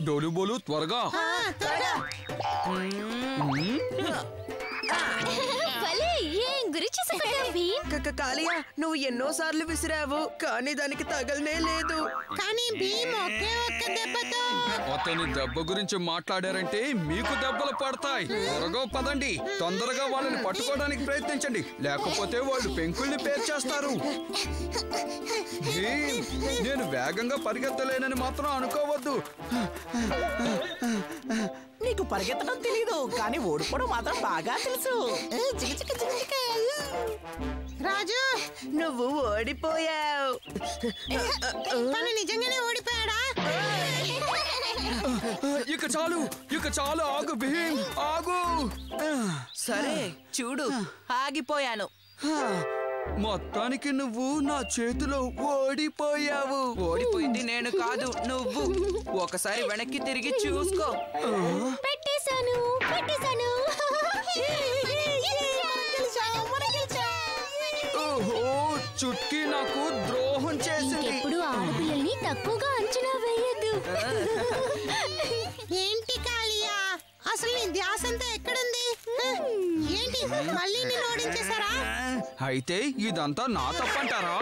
డోలు బోలు త్వరగా. కాళియా, నువ్వు ఎన్నోసార్లు విసిరావు కానీ దానికి తగలనే లేదు. కానీ భీమ్ ఒకే ఒక్క దెబ్బతో. అతని దెబ్బ గురించి మాట్లాడారంటే మీకు దెబ్బలు పడతాయి. త్వరగా పదండి, తొందరగా వాళ్ళని పట్టుకోవడానికి ప్రయత్నించండి, లేకపోతే వాళ్ళు పెంకుల్ని పేర్చేస్తారు. నేను వేగంగా పరిగెత్తలేనని మాత్రం అనుకోవద్దు. నీకు పరిగెత్తడం తెలీదు కానీ ఓడిపోవడం మాత్రం బాగా తెలుసు. రాజు, నువ్వు ఓడిపోయావు. తను నిజంగానే ఓడిపోయాడా? ఇక చాలు, ఆగు భీమ్, ఆగు. సరే చూడు, ఆగిపోయాను. మొత్తానికి నువ్వు నా చేతిలో ఓడిపోయావు. ఓడిపోయింది నేను కాదు, నువ్వు. ఒకసారి వెనక్కి తిరిగి చూసుకో. పెట్టేశాను. ఓహో, చుట్కీ నాకు ద్రోహం చేసింది. ఎప్పుడు ఆడపిల్లల్ని తక్కువగా అంచనా వేయద్దు. ఏంటి కాళియా, అసలు నీ ధ్యాసంతా ఎక్కడుంది? ఏంటి మళ్ళీ నిన్ను ఓడించేశారా? అయితే ఇదంతా నా తప్పంటారా?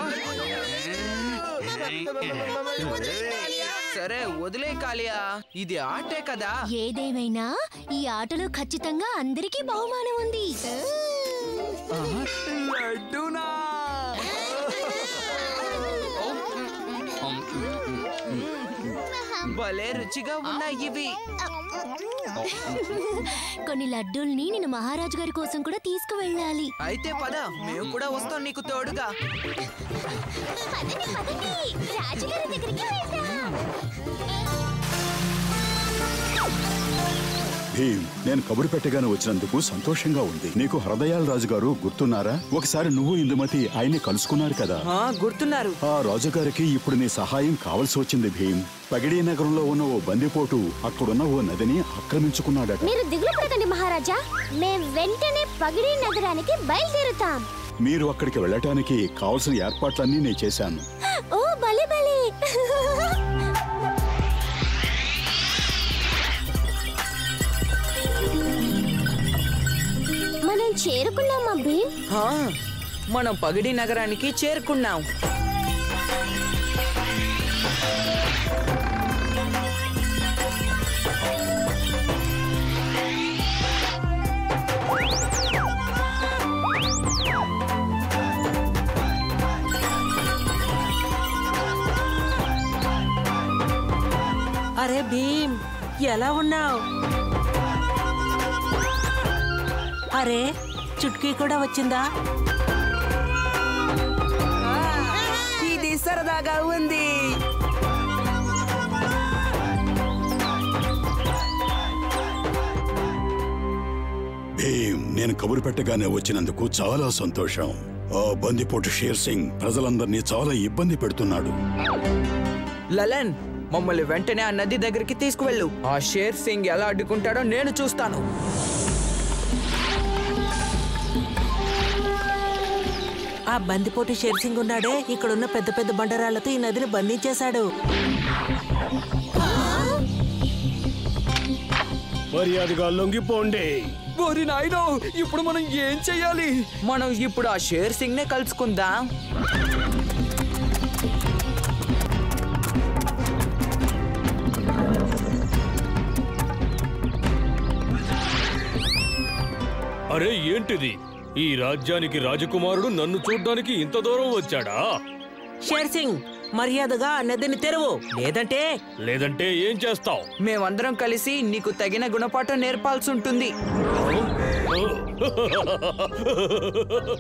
సరే వదిలే కాళియా, ఇది ఆటే కదా. ఏదేమైనా ఈ ఆటలో ఖచ్చితంగా అందరికీ బహుమానం ఉంది. లడ్డూనా? భలే రుచిగా ఉన్నాయి ఇవి. కొన్ని లడ్డూల్ని నేను మహారాజు గారి కోసం కూడా తీసుకువెళ్ళాలి. అయితే పద, మేము కూడా వస్తాం నీకు తోడుగా. రాజుగారి దగ్గరికి వెళ్దాం. భీమ్, నేను కబురు పెట్టగానే వచ్చినందుకు సంతోషంగా ఉంది. నీకు హృదయాల రాజుగారు గుర్తున్నారా? ఒకసారి నువ్వు ఇందుమతి ఆయన్ని కలుసుకున్నారు కదా. గుర్తున్నారు. ఆ రాజుగారికి ఇప్పుడు నీ సహాయం కావలసి వచ్చింది భీమ్. పగిడి నగరంలో ఉన్న ఓ బందిపోటు అక్కడున్న ఓ నదిని ఆక్రమించుకున్నాడట. మీరు దిగులు పడకండి మహారాజా, మేం వెంటనే పగిడి నగరానికి బయలుదేరుతాం. మీరు అక్కడికి వెళ్ళటానికి కావలసిన ఏర్పాట్లన్నీ నేను చేశాను. ఓ భలే భలే. మనం చేరుకున్నామా భీమ్? మనం పగిడి నగరానికి చేరుకున్నాం. అరే భీమ్, ఎలా ఉన్నావు? అరే చుట్కీ కూడా వచ్చిందా? ఇది సరదాగా ఉంది. భీమ్, నేను కబురు పెట్టగానే వచ్చినందుకు చాలా సంతోషం. ఆ బందిపోటు షేర్ సింగ్ ప్రజలందరినీ చాలా ఇబ్బంది పెడుతున్నాడు. లలన్, మమ్మల్ని వెంటనే ఆ నది దగ్గరికి తీసుకువెళ్ళు. ఆ షేర్ సింగ్ ఎలా అడ్డుకుంటాడో నేను చూస్తాను. ఆ బందిపోటు షేర్ సింగ్ ఉన్నాడే, ఇక్కడున్న పెద్ద పెద్ద బండరాళ్లతో ఈ నదిని బంధించేశాడు. మర్యాదగా లొంగిపోండి. ఓరి నాయనో, ఇప్పుడు మనం ఏం చెయ్యాలి? మనం ఇప్పుడు ఆ షేర్ సింగ్ నే కలుసుకుందాం. అరే ఏంటిది? ఈ రాజ్యానికి రాజకుమారుడు నన్ను చూడ్డానికి ఇంత దూరం వచ్చాడా? షేర్ సింగ్, మర్యాదగా ఆ నదిని తెరువు, లేదంటే ఏం చేస్తావు? మేమందరం కలిసి నీకు తగిన గుణపాఠం నేర్పాల్సి ఉంటుంది.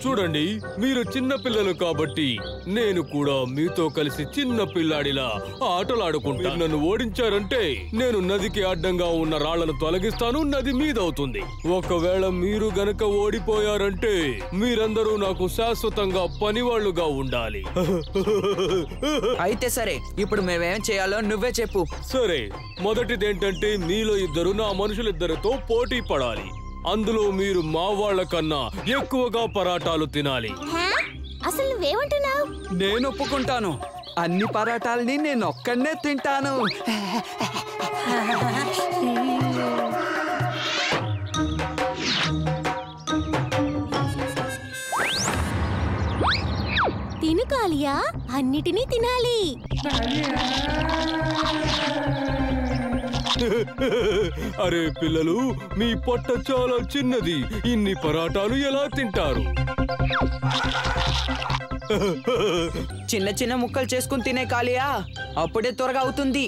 చూడండి, మీరు చిన్న పిల్లలు కాబట్టి నేను కూడా మీతో కలిసి చిన్న పిల్లాడిలా ఆటలాడుకుంటా. నన్ను ఓడించారంటే నేను నదికి అడ్డంగా ఉన్న రాళ్లను తొలగిస్తాను, నది మీదవుతుంది. ఒకవేళ మీరు గనక ఓడిపోయారంటే మీరందరూ నాకు శాశ్వతంగా పనివాళ్లుగా ఉండాలి. అయితే సరే, ఇప్పుడు మేమేం చేయాలో నువ్వే చెప్పు. సరే, మొదటిదేంటంటే మీలో ఇద్దరు నా మనుషులిద్దరితో పోటీ పడాలి. అందులో మీరు మా వాళ్ళ కన్నా ఎక్కువగా పరాటాలు తినాలి. అసలు నువ్వేమంటున్నావు? నేను ఒప్పుకుంటాను. అన్ని పరాటాలని నేను ఒక్కనే తింటాను. తిను కాలియా, అన్నిటినీ తినాలి. అరే పిల్లలు, మీ పొట్ట చాలా చిన్నది, ఇన్ని పరాటాలు ఎలా తింటారు? చిన్న చిన్న ముక్కలు చేసుకుని తినే కాలియా, అప్పుడే త్వరగా అవుతుంది.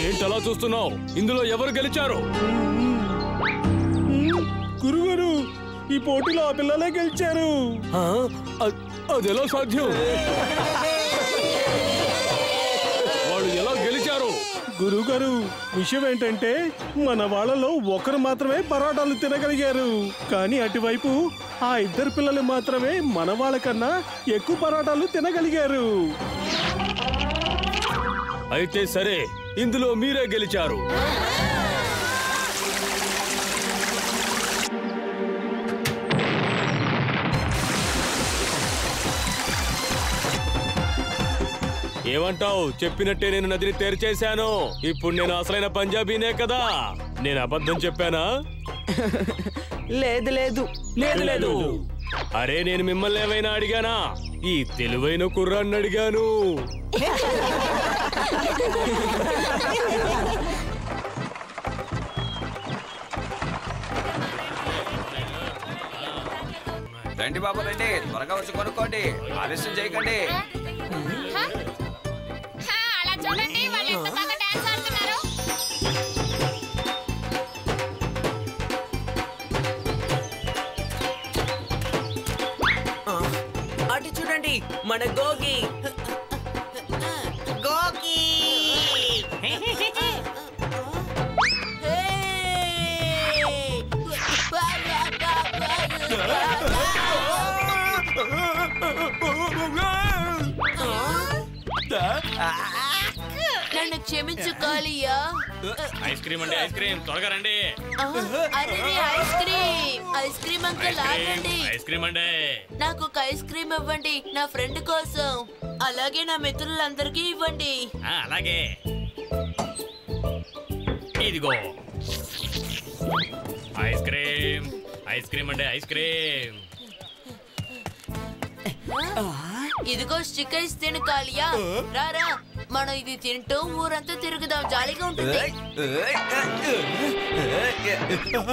ఏంటలా చూస్తున్నావు? ఇందులో ఎవరు గెలిచారు? గురుగారు, ఈ పోటీలో ఆ పిల్లలే గెలిచారు. అదెలా సాధ్యం? వాళ్ళు ఎలా గెలిచారు? గురుగారు, విషయం ఏంటంటే మన వాళ్ళలో ఒకరు మాత్రమే పరోటాలు తినగలిగారు. కానీ అటువైపు ఆ ఇద్దరు పిల్లలు మాత్రమే మన వాళ్ళకన్నా ఎక్కువ పరోటాలు తినగలిగారు. అయితే సరే, ఇందులో మీరే గెలిచారు. ఏమంటావు? చెప్పినట్టే నేను నదిని తెరిచేశాను. ఇప్పుడు నేను అసలైన పంజాబీనే కదా. నేను అబద్ధం చెప్పానా? లేదు లేదు లేదు లేదు. అరే, నేను మిమ్మల్ని ఏమైనా అడిగానా? ఈ తెలివైన కుర్రాన్ని అడిగాను. రండి బాబు రండి, త్వరగా వచ్చి కొనుక్కోండి, ఆలస్యం చేయకండి. అలా చూడండి, వాళ్ళు ఎంత బాగా డాన్స్ ఆడుతున్నారు. అటు చూడండి, మన గోగి. గోకి నన్ను క్షమించు కాలియా. ఐస్ క్రీమ్ అండి, ఐస్ క్రీమ్, త్వరగా రండి. అరే ice cream, ice cream uncle ఆగండి. ఐస్ క్రీమ్ అండి. నాకు ఒక ఐస్ క్రీమ్ ఇవ్వండి, నా ఫ్రెండ్ కోసం, అలాగే నా మిత్రులందరికీ ఇవ్వండి. అలాగే, ఇదిగో ఐస్ క్రీమ్. ఐస్ క్రీమ్ అండి, ఐస్ క్రీమ్. ఇదిగో స్టిక్కర్స్ తిను కాలియా. రారా, మనం ఇది తింటూ ఊరంతా తిరుగుదాం, జాలీగా ఉంటుంది.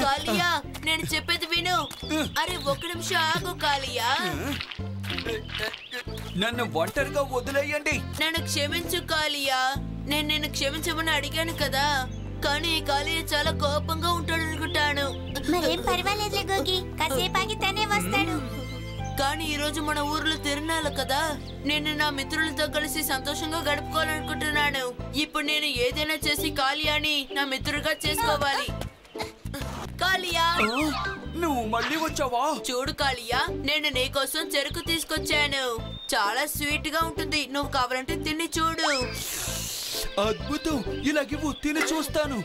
కాలియా, నేను చెప్పేది విను. అరే ఒక్క నిమిషం ఆగు కాలియా. నన్ను ఒంటరిగా వదిలేయండి. నన్ను క్షమించు కాలియా. నేను నిన్ను క్షమించమని అడిగాను కదా, కానీ ఈ కాలియా చాలా కోపంగా ఉంటాడు అనుకుంటాను. మరేం పర్వాలేదులే గోగి, కాసేపాకి తనే వస్తాడు. కానీ ఈ రోజు మన ఊర్లో తిరునాళ్ళు కదా, నేను నా మిత్రులతో కలిసి సంతోషంగా గడుపుకోవాలనుకుంటున్నాను. ఇప్పుడు నేను ఏదైనా చేసి కాలియాని నా మిత్రుడిగా చేసుకోవాలి. కాలియా, నువ్వు మళ్ళీ వచ్చావా? చూడు కాలియా, నేను నీ కోసం చెరుకు తీసుకొచ్చాను. చాలా స్వీట్ గా ఉంటుంది, నువ్వు కావాలంటే తిని చూడు. అద్భుతం, ఇలాగివ్వు, తిని చూస్తాను.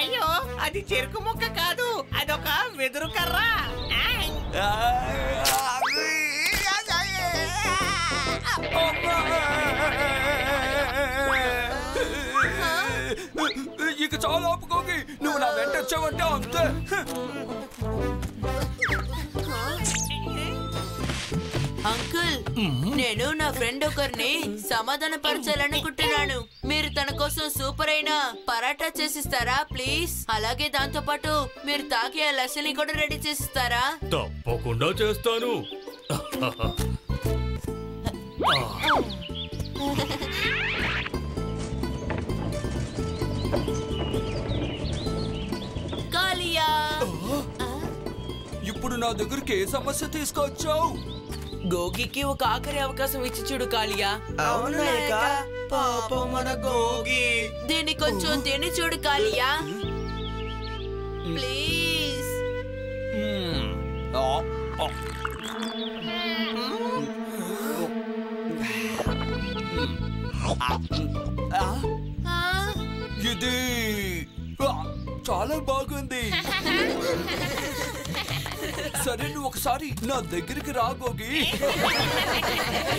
అయ్యో, అది చెరుకు ముక్క కాదు, అదొక వెదురు కర్ర. ఇక చాలా ఆపుకోగి, నువ్వు నా వెంట వచ్చావంటే అంతే. అంకుల్, నేను నా ఫ్రెండ్ ఒకరిని సమాధానపరచాలనుకుంటున్నాను. మీరు తన కోసం సూపర్ అయిన పరాటా చేసిస్తారా ప్లీజ్? అలాగే దాంతో పాటు మీరు తాగే ఆ లస్సీని కూడా రెడీ చేసిస్తారా? తప్పకుండా చేస్తాను. కాలియా, ఇప్పుడు నా దగ్గరికి ఏ సమస్య తీసుకొచ్చావు? గోగికి ఒక ఆఖరి అవకాశం ఇచ్చి చూడు కాలియా. అవును నాయకా. పాపం మన గోగి. దీన్ని కొంచెం తిని చూడు కాలియా, ప్లీజ్. ఇది చాలా బాగుంది. సరే నువ్వు ఒకసారి నా దగ్గరికి రా గోగి.